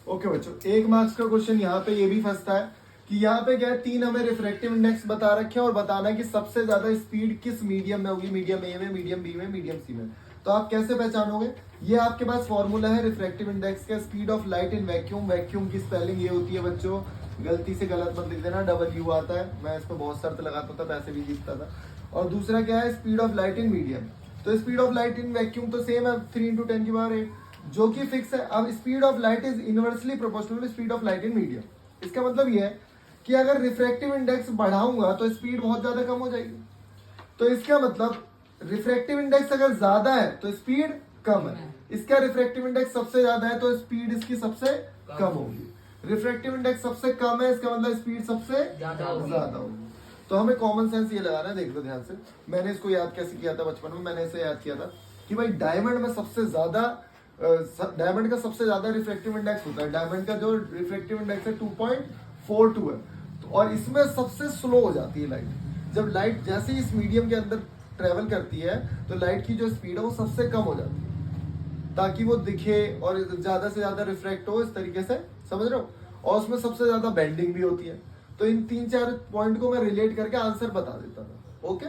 Okay बच्चों, 1 marks का question यहाँ पे ये भी फंसता है कि यहाँ पे क्या है, 3 हमें रिफ्रैक्टिव इंडेक्स बता रखे हैं और बताना है कि सबसे ज्यादा स्पीड किस मीडियम में होगी, मीडियम ए में, मीडियम बी में, मीडियम सी में। तो आप कैसे पहचानोगे? ये आपके पास फॉर्मूला है रिफ्रैक्टिव इंडेक्स का, speed of light in vacuum. Vacuum की स्पेलिंग ये होती है बच्चों, गलती से गलत मत लिख देना, डबल आता है, मैं इस पर बहुत शर्त लगाता था, पैसे भी जीतता था। और दूसरा क्या है, speed of light in medium. तो speed of light in vacuum तो सेम है, 3 × 10⁸, जो कि फिक्स है। अब speed of light is inversely proportional speed of light in medium. इसका मतलब ये है कि अगर रिफ्रैक्टिव इंडेक्स बढ़ाऊंगा तो स्पीड बहुत ज्यादा कम हो जाएगी। तो इसका मतलब रिफ्रैक्टिव इंडेक्स अगर ज्यादा है तो स्पीड कम है। इसका रिफ्रैक्टिव इंडेक्स सबसे ज्यादा है तो स्पीड इसकी सबसे कम होगी। रिफ्रैक्टिव इंडेक्स सबसे कम है, इसका मतलब स्पीड सबसे ज्यादा होगी। तो हमें कॉमन सेंस ये लगाना है, देख लो ध्यान से। मैंने इसको याद कैसे किया था बचपन में, मैंने इसे याद किया था कि भाई डायमंड में सबसे ज्यादा, डायमंड का सबसे ज्यादा रिफ्रैक्टिव इंडेक्स होता है। डायमंड का जो रिफ्रैक्टिव इंडेक्स है 2.42 है। तो और इसमें सबसे स्लो हो जाती है लाइट। जब लाइट जैसे ही इस मीडियम के अंदर ट्रेवल करती है तो लाइट की जो स्पीड है वो सबसे कम हो जाती है, ताकि वो दिखे और ज्यादा से ज्यादा रिफ्रैक्ट हो, इस तरीके से, समझ रहे हो। और उसमें सबसे ज्यादा बेंडिंग भी होती है। तो इन 3-4 पॉइंट को मैं रिलेट करके आंसर बता देता था। ओके।